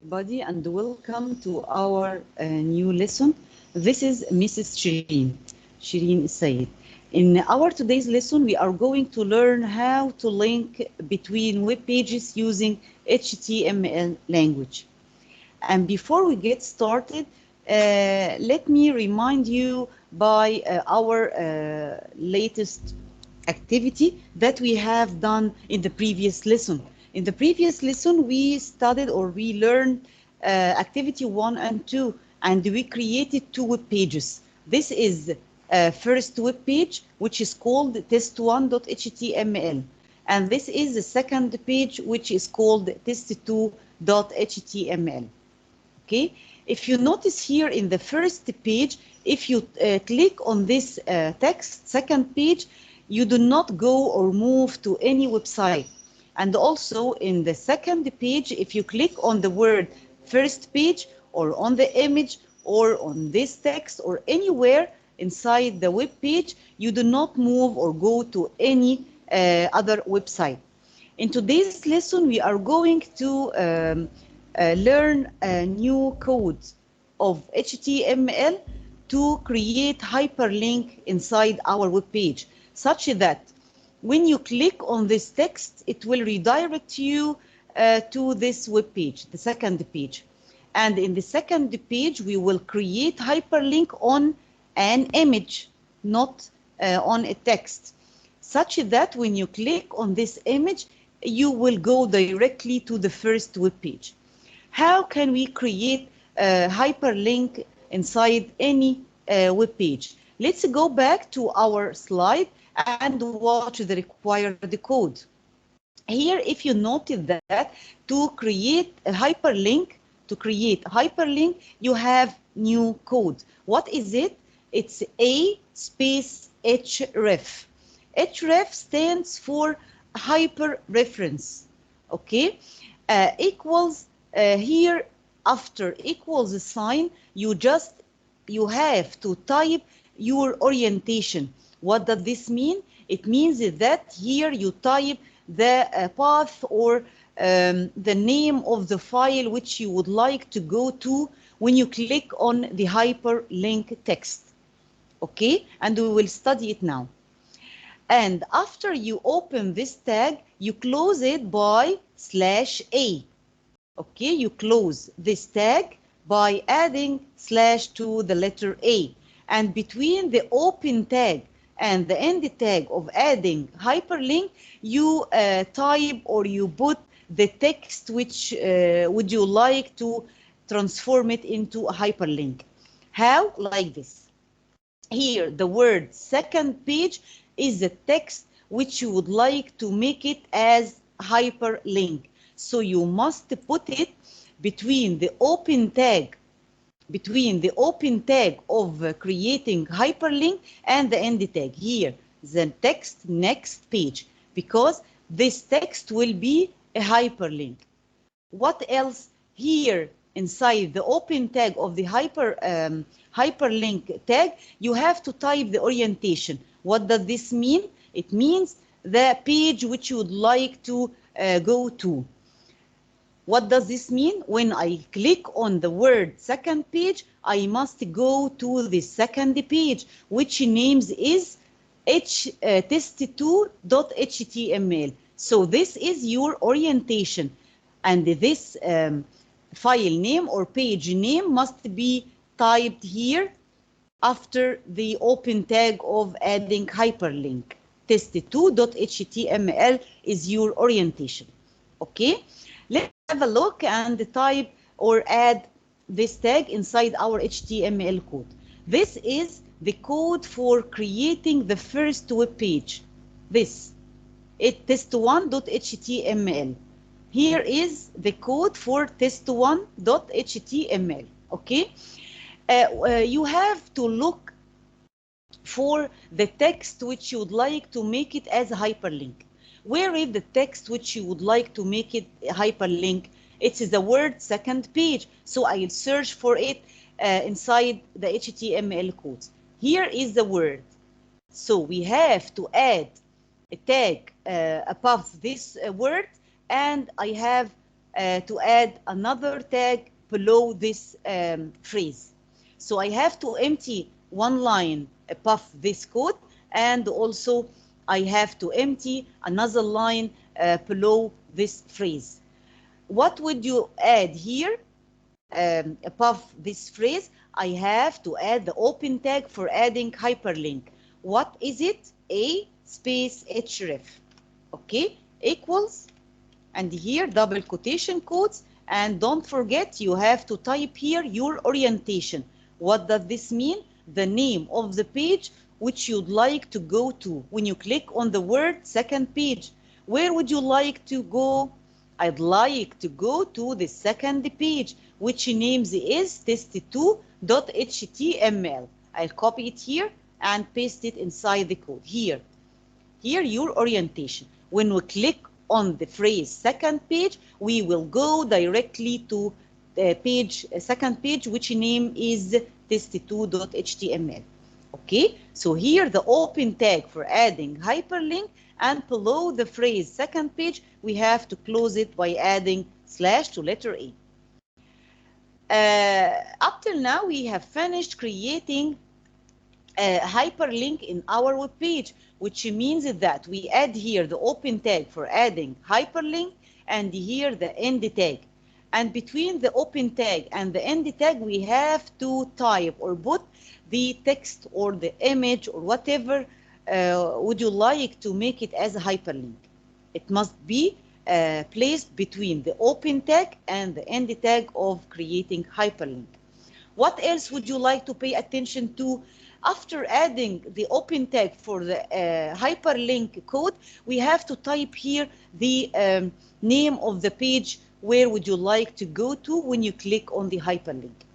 everybody, and welcome to our new lesson. This is Mrs. Shireen Sayed. In our today's lesson, we are going to learn how to link between web pages using HTML language. And before we get started, let me remind you by our latest activity that we have done in the previous lesson. In the previous lesson, we studied or we learned activity 1 and 2, and we created 2 web pages. This is first web page, which is called test1.html. And this is the second page, which is called test2.html. Okay, if you notice here in the first page, if you click on this text, second page, you do not go or move to any website. And also in the second page, if you click on the word first page or on the image or on this text or anywhere inside the web page, you do not move or go to any other website. In today's lesson, we are going to learn a new code of HTML to create hyperlink inside our web page, such that when you click on this text, it will redirect you to this web page, the second page. And in the second page, we will create hyperlink on an image, not on a text, such that when you click on this image, you will go directly to the first web page. How can we create a hyperlink inside any web page? Let's go back to our slide and watch the required code. Here, if you notice that to create a hyperlink, you have new code. What is it? It's A space href. Href stands for hyperreference. Okay, equals here after equals sign, you have to type your orientation. What does this mean? It means that here you type the path or the name of the file which you would like to go to when you click on the hyperlink text. Okay, and we will study it now. And after you open this tag, you close it by /a. Okay, you close this tag by adding slash to the letter A. And between the open tag and the end tag of adding hyperlink, you type or you put the text which would you like to transform it into a hyperlink. How? Like this. Here, the word second page is the text which you would like to make it as hyperlink. So you must put it between the open tag of creating hyperlink and the end tag. Here, the text next page, because this text will be a hyperlink. What else? Here inside the open tag of the hyperlink tag, you have to type the orientation. What does this mean? It means the page which you would like to go to. What does this mean? When I click on the word second page, I must go to the second page, which names is test2.html. So this is your orientation, and this file name or page name must be typed here after the open tag of adding hyperlink. test2.html is your orientation. Okay, let's have a look and type or add this tag inside our HTML code. This is the code for creating the first web page. This is test1.html. Here is the code for test1.html. Okay, you have to look for the text which you would like to make it as a hyperlink. Where is the text which you would like to make it a hyperlink? It is the word second page. So I'll search for it inside the HTML codes. Here is the word. So we have to add a tag above this word, and I have to add another tag below this phrase. So I have to empty one line above this code, and also I have to empty another line below this phrase. What would you add here above this phrase? I have to add the open tag for adding hyperlink. What is it? A space href. Okay, equals, and here double quotation codes, and don't forget you have to type here your orientation. What does this mean? The name of the page which you'd like to go to. When you click on the word second page, where would you like to go? I'd like to go to the second page, which names is test2.html. I'll copy it here and paste it inside the code here. Here your orientation. When we click on the phrase second page, we will go directly to the page, second page, which name is test2.html. Okay, so here the open tag for adding hyperlink, and below the phrase second page, we have to close it by adding slash to letter A. Up till now, we have finished creating a hyperlink in our web page, which means that we add here the open tag for adding hyperlink, and here the end tag. And between the open tag and the end tag, we have to type or put the text or the image or whatever would you like to make it as a hyperlink. It must be placed between the open tag and the end tag of creating hyperlink. What else would you like to pay attention to? After adding the open tag for the hyperlink code, we have to type here the name of the page where would you like to go to when you click on the hyperlink.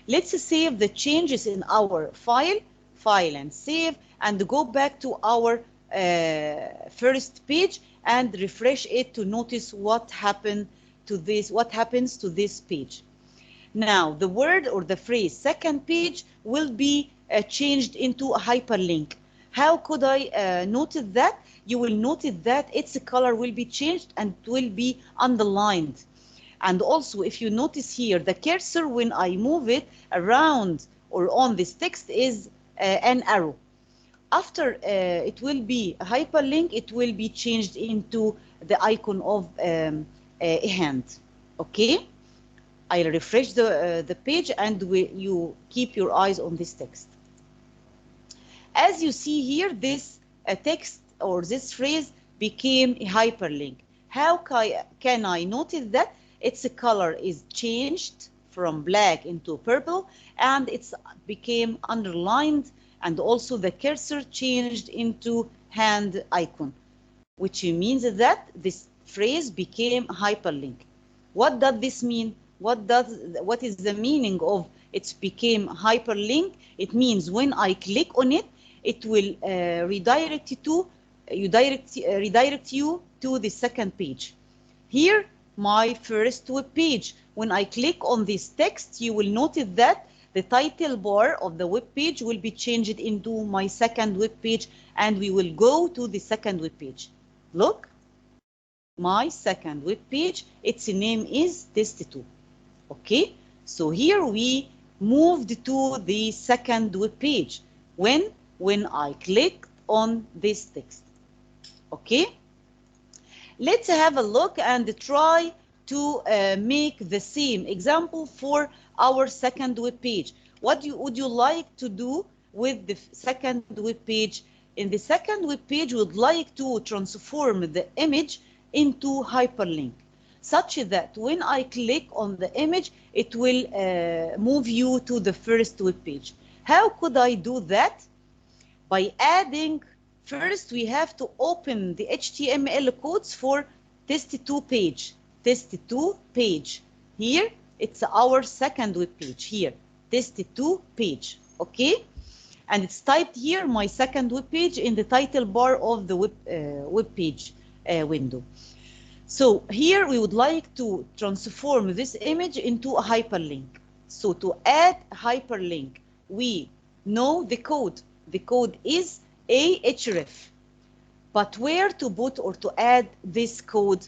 Let's save the changes in our file and save, and go back to our first page and refresh it to notice what happens to this page. Now the word or the phrase second page will be changed into a hyperlink. How could I notice that? You will notice that its color will be changed and will be underlined. And also, if you notice here, the cursor, when I move it around or on this text, is an arrow. After it will be a hyperlink, it will be changed into the icon of a hand. Okay? I'll refresh the page, and you keep your eyes on this text. As you see here, this text or this phrase became a hyperlink. How can I notice that? Its color is changed from black into purple, and it's became underlined, and also the cursor changed into hand icon, which means that this phrase became hyperlink. What does this mean? What is the meaning of it became hyperlink? It means when I click on it, it will redirect you to the second page. Here, my first web page. When I click on this text, you will notice that the title bar of the web page will be changed into my second web page, and we will go to the second web page. Look, my second web page, its name is test2. Okay, so here we moved to the second web page when I clicked on this text. Okay, let's have a look and try to make the same example for our second web page. What would you like to do with the second web page? In the second web page, we would like to transform the image into hyperlink, such that when I click on the image, it will move you to the first web page. How could I do that? By adding, first we have to open the HTML codes for test2 page. Test2 page. Here, it's our second web page. Here, test2 page. Okay? And it's typed here, my second web page, in the title bar of the web page window. So here we would like to transform this image into a hyperlink. So to add hyperlink, we know the code. The code is a href. But where to put or to add this code?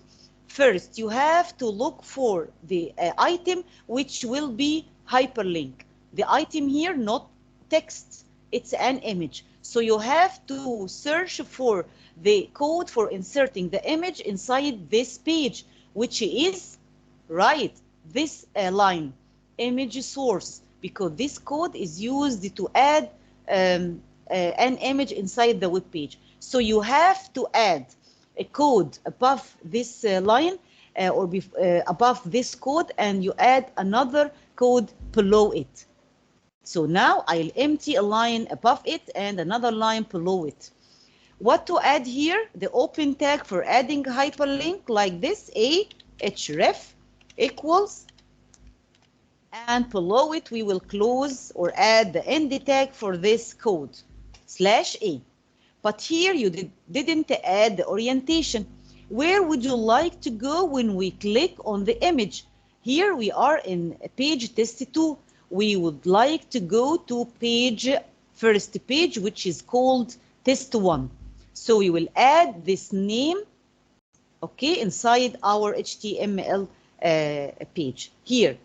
First, you have to look for the item which will be hyperlink. The item here, not text, it's an image. So you have to search for the code for inserting the image inside this page, which is, right, this line, image source, because this code is used to add an image inside the web page. So you have to add a code above this line or above this code, and you add another code below it. So now I'll empty a line above it and another line below it. What to add here? The open tag for adding hyperlink like this, href equals, and below it we will close or add the end tag for this code, /a. But here you didn't add the orientation. Where would you like to go when we click on the image? Here we are in page test 2. We would like to go to first page, which is called test 1. So we will add this name, okay, inside our HTML page here.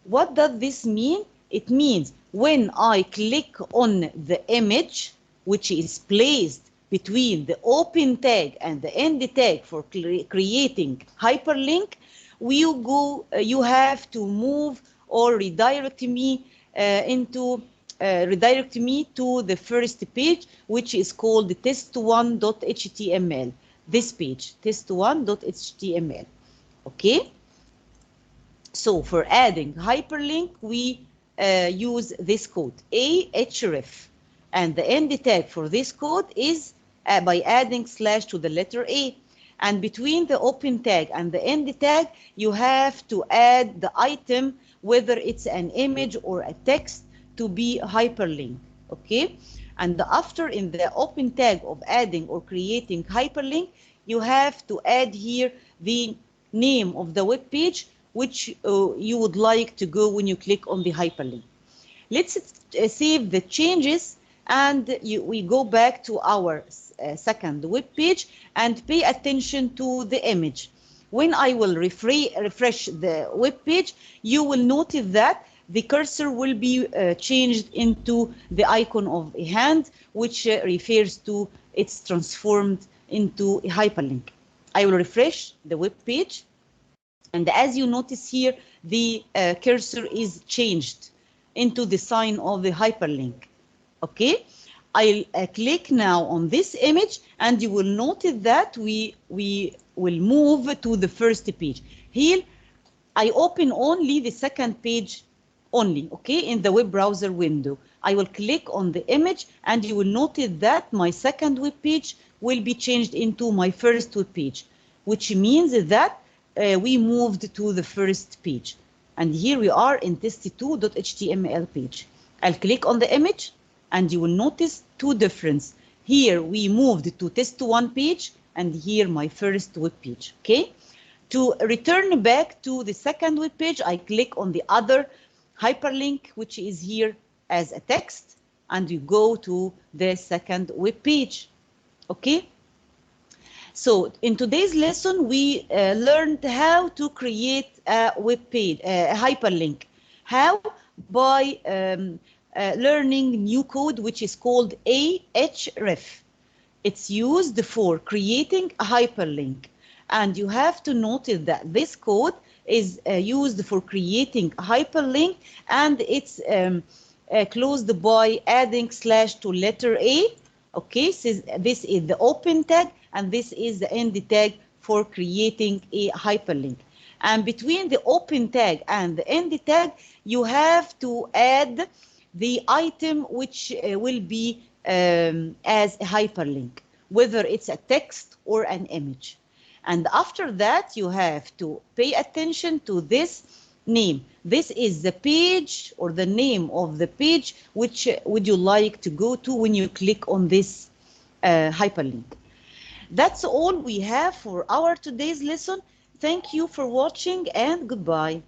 What does this mean? It means when I click on the image, which is placed between the open tag and the end tag for creating hyperlink, you have to move or redirect me to the first page, which is called test1.html. This page, test1.html. Okay. So for adding hyperlink, we use this code, href. And the end tag for this code is by adding / to the letter A. And between the open tag and the end tag, you have to add the item, whether it's an image or a text, to be hyperlink. Okay? And after, in the open tag of adding or creating hyperlink, you have to add here the name of the web page which you would like to go when you click on the hyperlink. Let's save the changes, and we go back to our second web page and pay attention to the image. When I will refresh the web page, you will notice that the cursor will be changed into the icon of a hand, which refers to it's transformed into a hyperlink. I will refresh the web page, and as you notice here, the cursor is changed into the sign of the hyperlink. Okay, I'll click now on this image, and you will notice that we will move to the first page. Here, I open only the second page only, okay, in the web browser window. I will click on the image, and you will notice that my second web page will be changed into my first web page, which means that we moved to the first page. And here we are in test2.html page. I'll click on the image, and you will notice two differences. Here we moved to test1 page, and here my first web page. Okay. To return back to the second web page, I click on the other hyperlink, which is here as a text, and you go to the second web page. Okay. So in today's lesson, we learned how to create a web page, a hyperlink. How? By learning new code, which is called ahref. It's used for creating a hyperlink. And you have to notice that this code is used for creating a hyperlink, and it's closed by adding / to letter A. Okay, so this is the open tag, and this is the end tag for creating a hyperlink. And between the open tag and the end tag, you have to add the item which will be as a hyperlink, whether it's a text or an image. And after that, you have to pay attention to this name. This is the page or the name of the page which would you like to go to when you click on this hyperlink. That's all we have for our today's lesson. Thank you for watching, and goodbye.